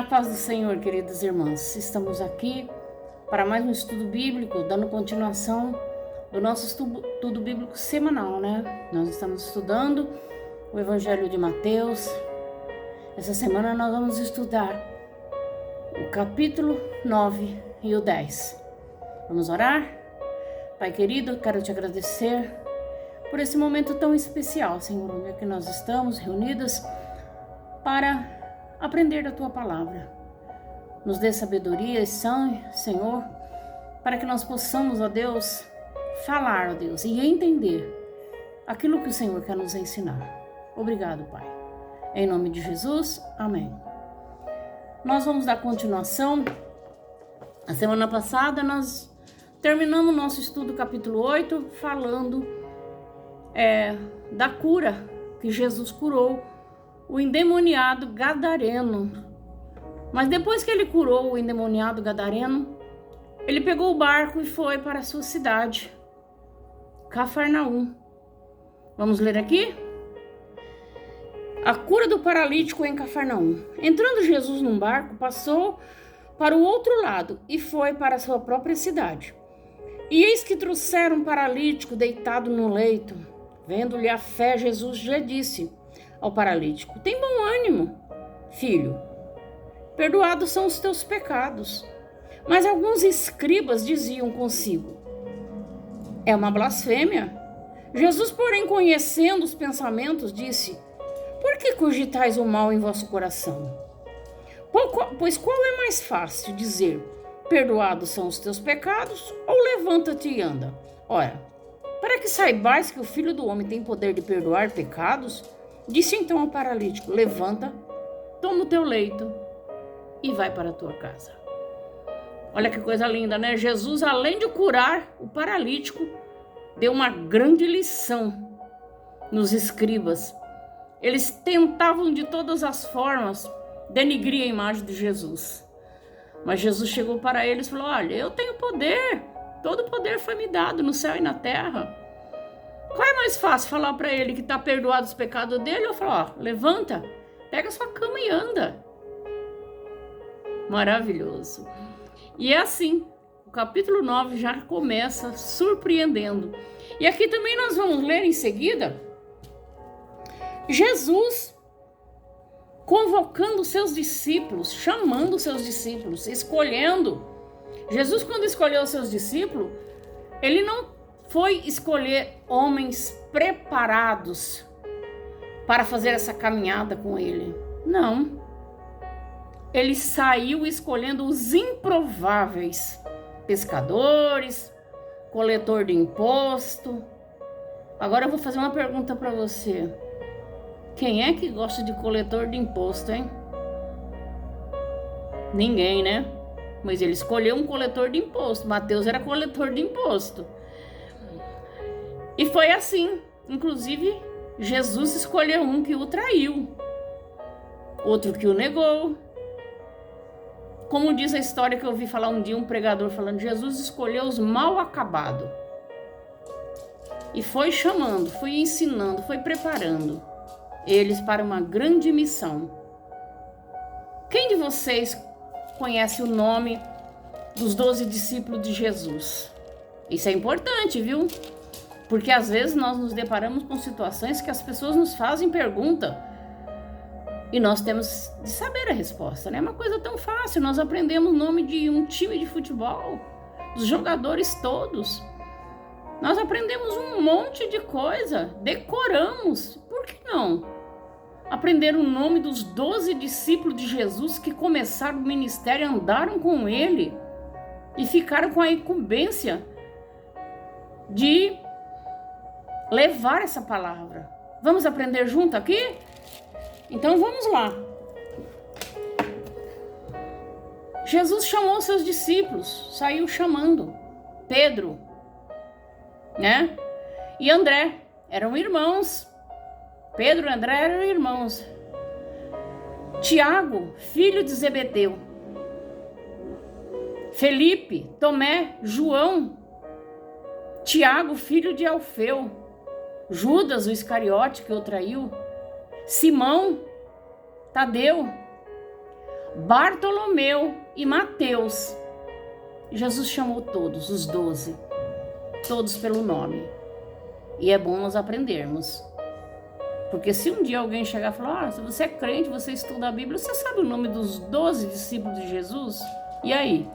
Na paz do Senhor, queridos irmãos, estamos aqui para mais um estudo bíblico, dando continuação do nosso estudo bíblico semanal, né? Nós estamos estudando o Evangelho de Mateus. Essa semana nós vamos estudar o capítulo 9 e o 10. Vamos orar? Pai querido, quero te agradecer por esse momento tão especial, Senhor, onde é que nós estamos reunidas para aprender da Tua Palavra. Nos dê sabedoria e Senhor, para que nós possamos, ó Deus, falar, ó Deus, e entender aquilo que o Senhor quer nos ensinar. Obrigado, Pai. Em nome de Jesus, amém. Nós vamos dar continuação. A semana passada nós terminamos o nosso estudo capítulo 8, falando da cura que Jesus curou o endemoniado gadareno. Mas depois que ele curou o endemoniado gadareno, ele pegou o barco e foi para a sua cidade, Cafarnaum. Vamos ler aqui? A cura do paralítico em Cafarnaum. Entrando Jesus num barco, passou para o outro lado e foi para a sua própria cidade. E eis que trouxeram um paralítico deitado no leito. Vendo-lhe a fé, Jesus lhe disse ao paralítico: tem bom ânimo, filho, perdoados são os teus pecados. Mas alguns escribas diziam consigo: é uma blasfêmia. Jesus, porém, conhecendo os pensamentos, disse: por que cogitais o mal em vosso coração? Pois qual é mais fácil dizer: perdoados são os teus pecados, ou levanta-te e anda? Ora, para que saibais que o Filho do Homem tem poder de perdoar pecados, disse então ao paralítico: levanta, toma o teu leito e vai para a tua casa. Olha que coisa linda, né? Jesus, além de curar o paralítico, deu uma grande lição nos escribas. Eles tentavam de todas as formas denigrir a imagem de Jesus. Mas Jesus chegou para eles e falou: olha, eu tenho poder, todo poder foi me dado no céu e na terra. Qual é mais fácil, falar para ele que está perdoado os pecados dele, ou falar: ó, levanta, pega sua cama e anda? Maravilhoso. E é assim, o capítulo 9 já começa surpreendendo. E aqui também nós vamos ler em seguida Jesus convocando seus discípulos, chamando seus discípulos, escolhendo. Jesus, quando escolheu seus discípulos, ele não foi escolher homens preparados para fazer essa caminhada com ele. Não. Ele saiu escolhendo os improváveis, pescadores, coletor de imposto. Agora eu vou fazer uma pergunta para você. Quem é que gosta de coletor de imposto, hein? Ninguém, né? Mas ele escolheu um coletor de imposto. Mateus era coletor de imposto. E foi assim. Inclusive, Jesus escolheu um que o traiu, outro que o negou. Como diz a história que eu ouvi falar um dia, um pregador falando: Jesus escolheu os mal acabados. E foi chamando, foi ensinando, foi preparando eles para uma grande missão. Quem de vocês conhece o nome dos 12 discípulos de Jesus? Isso é importante, viu? Porque às vezes nós nos deparamos com situações que as pessoas nos fazem pergunta e nós temos de saber a resposta, né? É uma coisa tão fácil. Nós aprendemos o nome de um time de futebol, dos jogadores todos. Nós aprendemos um monte de coisa, decoramos. Por que não aprender o nome dos 12 discípulos de Jesus que começaram o ministério, andaram com ele e ficaram com a incumbência de levar essa palavra? Vamos aprender junto aqui? Então vamos lá. Jesus chamou seus discípulos, saiu chamando Pedro, né? E André, eram irmãos. Pedro e André eram irmãos. Tiago, filho de Zebedeu. Felipe, Tomé, João. Tiago, filho de Alfeu. Judas, o Iscariote, que o traiu. Simão, Tadeu. Bartolomeu e Mateus. Jesus chamou todos, os 12, todos pelo nome. E é bom nós aprendermos. Porque se um dia alguém chegar e falar, se você é crente, você estuda a Bíblia, você sabe o nome dos 12 discípulos de Jesus? E aí?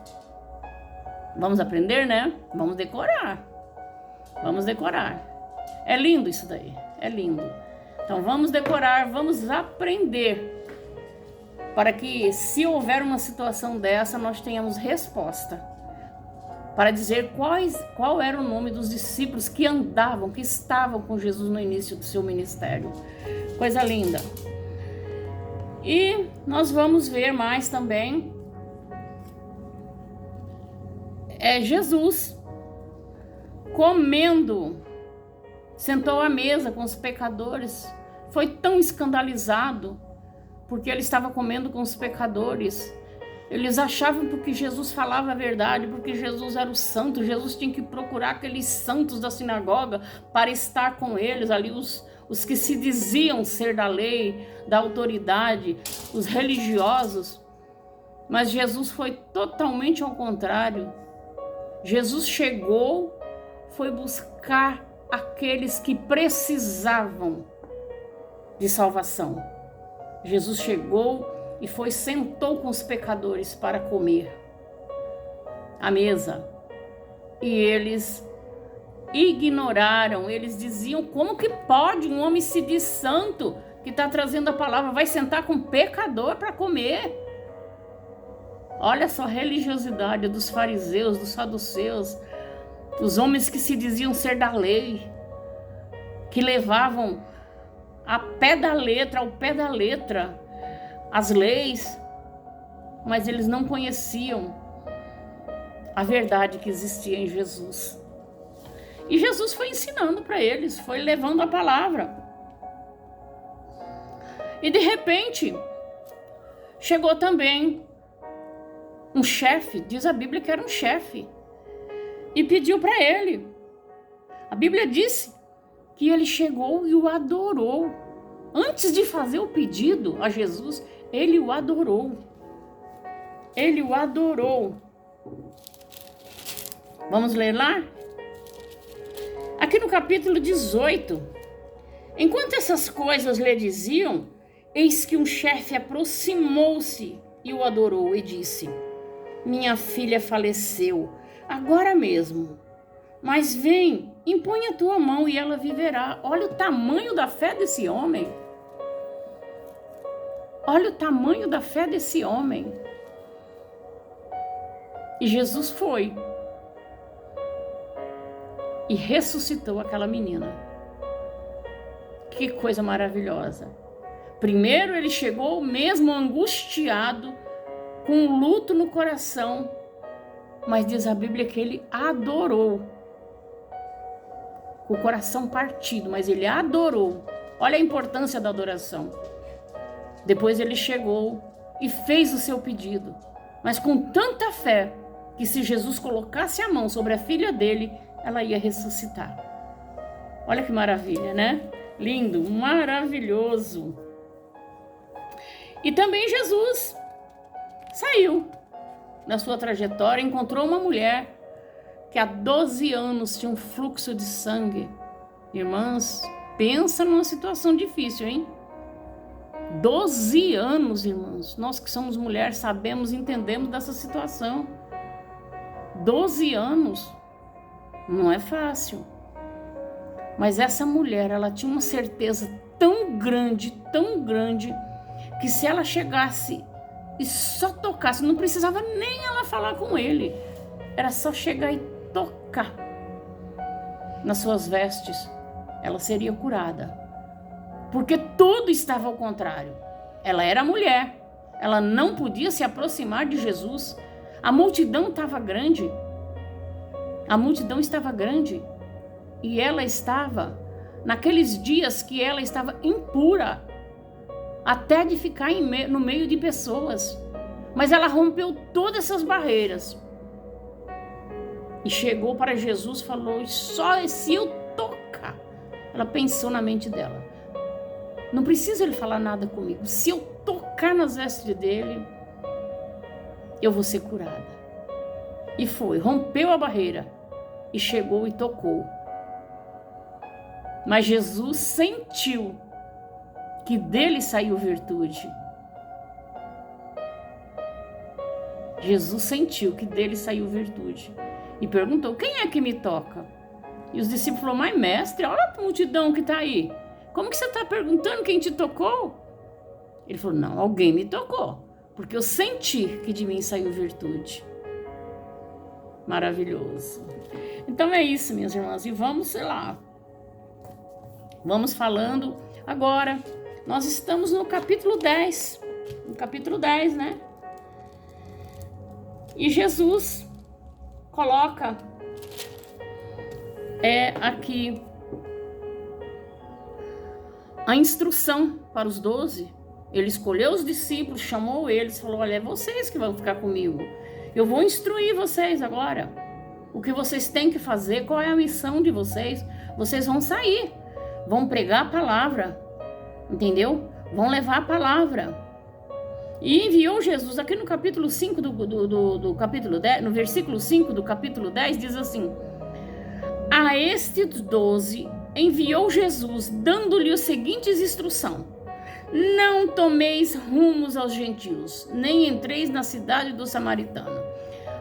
Vamos aprender, né? Vamos decorar. Vamos decorar. É lindo isso daí, é lindo. Então vamos decorar, vamos aprender. Para que, se houver uma situação dessa, nós tenhamos resposta. Para dizer qual era o nome dos discípulos que andavam, que estavam com Jesus no início do seu ministério. Coisa linda. E nós vamos ver mais também Jesus comendo, sentou à mesa com os pecadores. Foi tão escandalizado porque ele estava comendo com os pecadores. Eles achavam porque Jesus falava a verdade, porque Jesus era o santo. Jesus tinha que procurar aqueles santos da sinagoga para estar com eles ali, os que se diziam ser da lei, da autoridade, os religiosos. Mas Jesus foi totalmente ao contrário. Jesus chegou, foi buscar aqueles que precisavam de salvação. Jesus chegou e sentou com os pecadores para comer à mesa. E eles ignoraram, eles diziam, como que pode um homem se diz santo, que está trazendo a palavra, vai sentar com pecador para comer? Olha só a religiosidade dos fariseus, dos saduceus, dos homens que se diziam ser da lei, que levavam ao pé da letra, as leis, mas eles não conheciam a verdade que existia em Jesus. E Jesus foi ensinando para eles, foi levando a palavra. E de repente, chegou também um chefe, diz a Bíblia que era um chefe, e pediu para ele. A Bíblia disse que ele chegou e o adorou. Antes de fazer o pedido a Jesus, ele o adorou. Ele o adorou. Vamos ler lá? Aqui no capítulo 18. Enquanto essas coisas lhe diziam, eis que um chefe aproximou-se e o adorou e disse: minha filha faleceu agora mesmo, mas vem, impõe a tua mão e ela viverá. Olha o tamanho da fé desse homem. Olha o tamanho da fé desse homem. E Jesus foi e ressuscitou aquela menina. Que coisa maravilhosa. Primeiro ele chegou mesmo angustiado, com luto no coração, mas diz a Bíblia que ele adorou, com o coração partido, mas ele adorou. Olha a importância da adoração. Depois ele chegou e fez o seu pedido, mas com tanta fé que se Jesus colocasse a mão sobre a filha dele, ela ia ressuscitar. Olha que maravilha, né? Lindo, maravilhoso. E também Jesus saiu na sua trajetória, encontrou uma mulher que há 12 anos tinha um fluxo de sangue. Irmãs, pensa numa situação difícil, hein? 12 anos, irmãos. Nós que somos mulheres sabemos, entendemos dessa situação. 12 anos não é fácil. Mas essa mulher, ela tinha uma certeza tão grande, que se ela chegasse e só tocasse, não precisava nem ela falar com ele, era só chegar e tocar nas suas vestes, ela seria curada, porque tudo estava ao contrário. Ela era mulher, ela não podia se aproximar de Jesus, a multidão estava grande, e ela estava, naqueles dias que ela estava impura, até de ficar no meio de pessoas. Mas ela rompeu todas essas barreiras. E chegou para Jesus, falou, só se eu tocar. Ela pensou na mente dela. Não precisa ele falar nada comigo. Se eu tocar nas vestes dele, eu vou ser curada. E foi, rompeu a barreira e chegou e tocou. Mas Jesus sentiu que dele saiu virtude. Jesus sentiu que dele saiu virtude. E perguntou, quem é que me toca? E os discípulos falaram, mas mestre, olha a multidão que está aí. Como que você está perguntando quem te tocou? Ele falou, não, alguém me tocou. Porque eu senti que de mim saiu virtude. Maravilhoso. Então é isso, minhas irmãs. E vamos, sei lá. Vamos falando agora. Nós estamos no capítulo 10. No capítulo 10, né? E Jesus coloca aqui a instrução para os 12. Ele escolheu os discípulos, chamou eles, falou, olha, é vocês que vão ficar comigo. Eu vou instruir vocês agora. O que vocês têm que fazer, qual é a missão de vocês. Vocês vão sair, vão pregar a palavra, entendeu? Vão levar a palavra. E enviou Jesus, aqui no capítulo 5 do capítulo 10, no versículo 5 do capítulo 10, diz assim, a estes 12 enviou Jesus, dando-lhe as seguintes instruções, não tomeis rumos aos gentios, nem entreis na cidade do samaritano,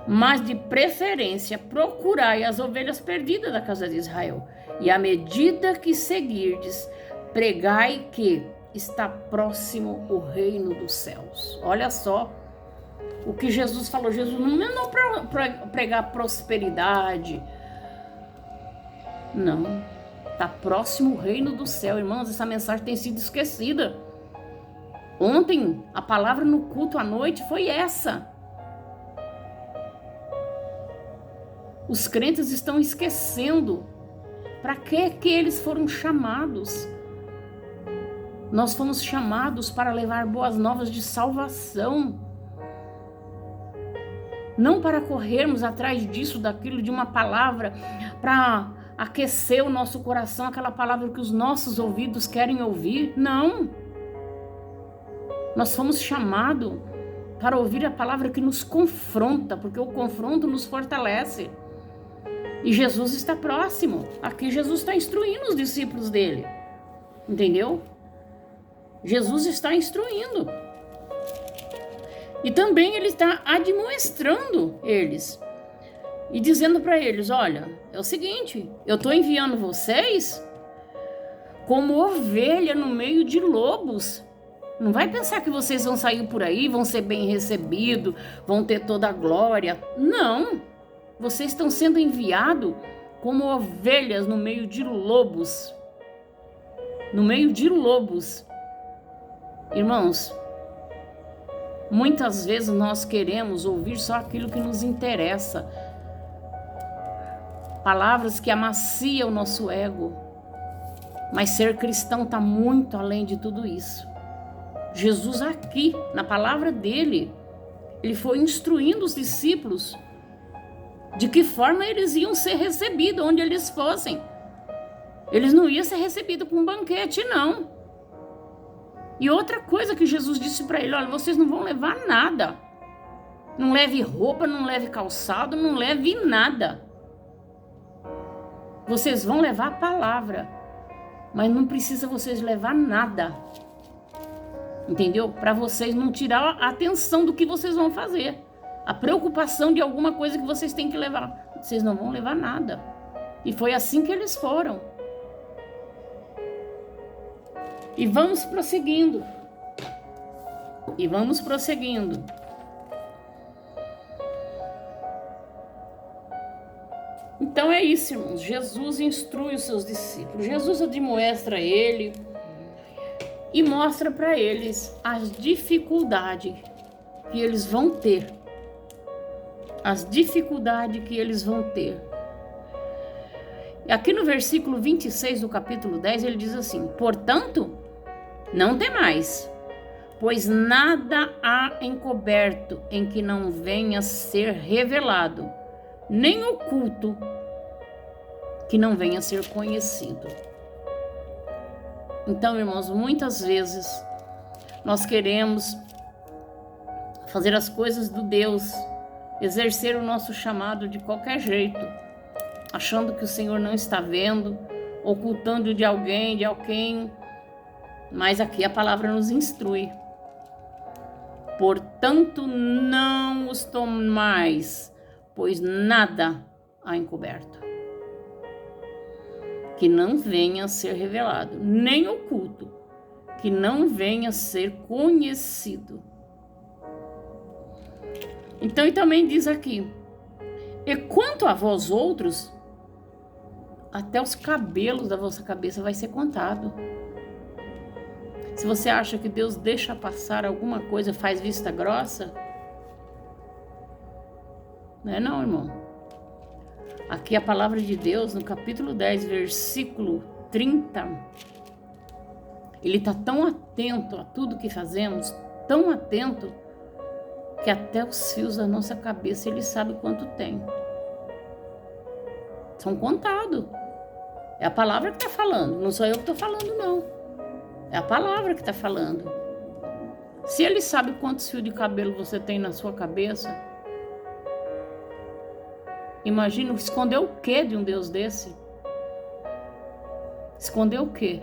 mas de preferência procurai as ovelhas perdidas da casa de Israel, e à medida que seguirdes, pregai que está próximo o reino dos céus. Olha só o que Jesus falou. Jesus não é para pregar prosperidade. Não. Está próximo o reino do céu. Irmãos, essa mensagem tem sido esquecida. Ontem, a palavra no culto à noite foi essa. Os crentes estão esquecendo para que eles foram chamados. Nós fomos chamados para levar boas novas de salvação. Não para corrermos atrás disso, daquilo, de uma palavra, para aquecer o nosso coração, aquela palavra que os nossos ouvidos querem ouvir. Não. Nós fomos chamados para ouvir a palavra que nos confronta, porque o confronto nos fortalece. E Jesus está próximo. Aqui Jesus está instruindo os discípulos dele. Entendeu? Jesus está instruindo. E também ele está admoestrando eles. E dizendo para eles, olha, é o seguinte, eu estou enviando vocês como ovelha no meio de lobos. Não vai pensar que vocês vão sair por aí, vão ser bem recebidos, vão ter toda a glória. Não. Vocês estão sendo enviados como ovelhas no meio de lobos. No meio de lobos. Irmãos, muitas vezes nós queremos ouvir só aquilo que nos interessa. Palavras que amaciam o nosso ego. Mas ser cristão está muito além de tudo isso. Jesus aqui, na palavra dele, ele foi instruindo os discípulos de que forma eles iam ser recebidos onde eles fossem. Eles não iam ser recebidos com um banquete, não. E outra coisa que Jesus disse para ele, olha, vocês não vão levar nada. Não leve roupa, não leve calçado, não leve nada. Vocês vão levar a palavra, mas não precisa vocês levar nada. Entendeu? Para vocês não tirar a atenção do que vocês vão fazer. A preocupação de alguma coisa que vocês têm que levar. Vocês não vão levar nada. E foi assim que eles foram. E vamos prosseguindo. E vamos prosseguindo. Então é isso, irmãos. Jesus instrui os seus discípulos. Jesus admoestra ele e mostra para eles as dificuldades que eles vão ter. As dificuldades que eles vão ter. E aqui no versículo 26 do capítulo 10, ele diz assim: portanto, não temais, pois nada há encoberto em que não venha a ser revelado, nem oculto que não venha a ser conhecido. Então, irmãos, muitas vezes nós queremos fazer as coisas do Deus, exercer o nosso chamado de qualquer jeito, achando que o Senhor não está vendo, ocultando de alguém, mas aqui a palavra nos instrui. Portanto, não os tomais, pois nada há encoberto, que não venha a ser revelado, nem oculto, que não venha a ser conhecido. Então, e também diz aqui, e quanto a vós outros, até os cabelos da vossa cabeça vai ser contado. Se você acha que Deus deixa passar alguma coisa, faz vista grossa, não é não, irmão. Aqui a palavra de Deus, no capítulo 10, versículo 30, ele está tão atento a tudo que fazemos, tão atento, que até os fios da nossa cabeça ele sabe quanto tem. São contados. É a palavra que está falando, não sou eu que estou falando, não. É a palavra que está falando. Se ele sabe quantos fios de cabelo você tem na sua cabeça, imagina esconder o que de um Deus desse? Esconder o quê?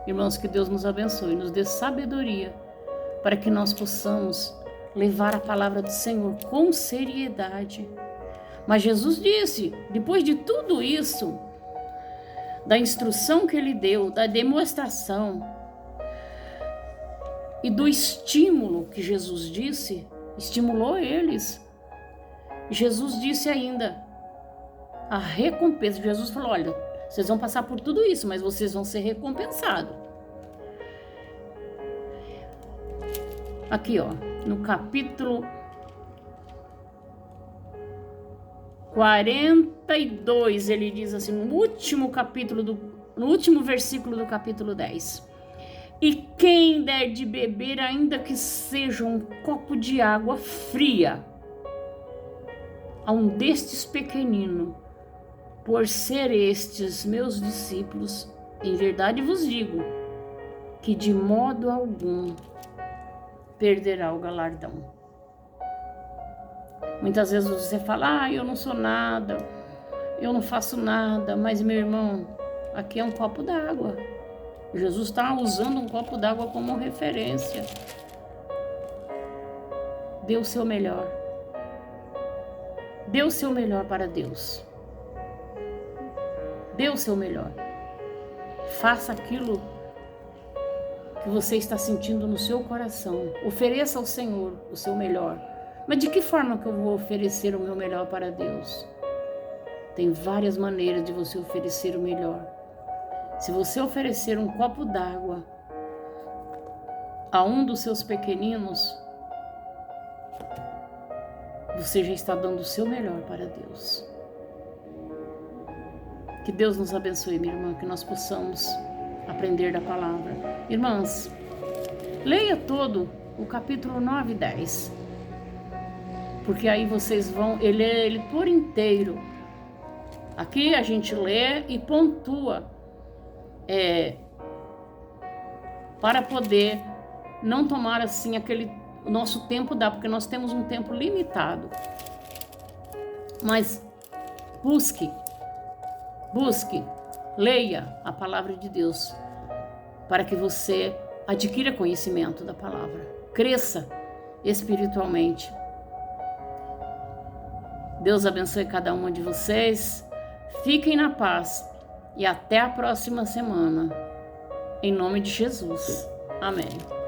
Irmãos, que Deus nos abençoe, nos dê sabedoria para que nós possamos levar a palavra do Senhor com seriedade. Mas Jesus disse, depois de tudo isso, da instrução que ele deu, da demonstração e do estímulo que Jesus disse, estimulou eles. Jesus disse ainda, a recompensa. Jesus falou, olha, vocês vão passar por tudo isso, mas vocês vão ser recompensados. Aqui, ó, no capítulo 42, ele diz assim, no último versículo do capítulo 10. E quem der de beber, ainda que seja um copo de água fria, a um destes pequeninos, por ser estes meus discípulos, em verdade vos digo, que de modo algum perderá o galardão. Muitas vezes você fala, eu não sou nada, eu não faço nada, mas meu irmão, aqui é um copo d'água. Jesus está usando um copo d'água como referência. Dê o seu melhor. Dê o seu melhor para Deus. Dê o seu melhor. Faça aquilo que você está sentindo no seu coração. Ofereça ao Senhor o seu melhor. Mas de que forma que eu vou oferecer o meu melhor para Deus? Tem várias maneiras de você oferecer o melhor. Se você oferecer um copo d'água a um dos seus pequeninos, você já está dando o seu melhor para Deus. Que Deus nos abençoe, minha irmã, que nós possamos aprender da palavra. Irmãs, leia todo o capítulo 9 e 10, porque aí vocês vão, ele por inteiro. Aqui a gente lê e pontua, para poder não tomar assim o nosso tempo porque nós temos um tempo limitado. Mas busque, leia a palavra de Deus, para que você adquira conhecimento da palavra, cresça espiritualmente. Deus abençoe cada uma de vocês, fiquem na paz e até a próxima semana, em nome de Jesus. Amém.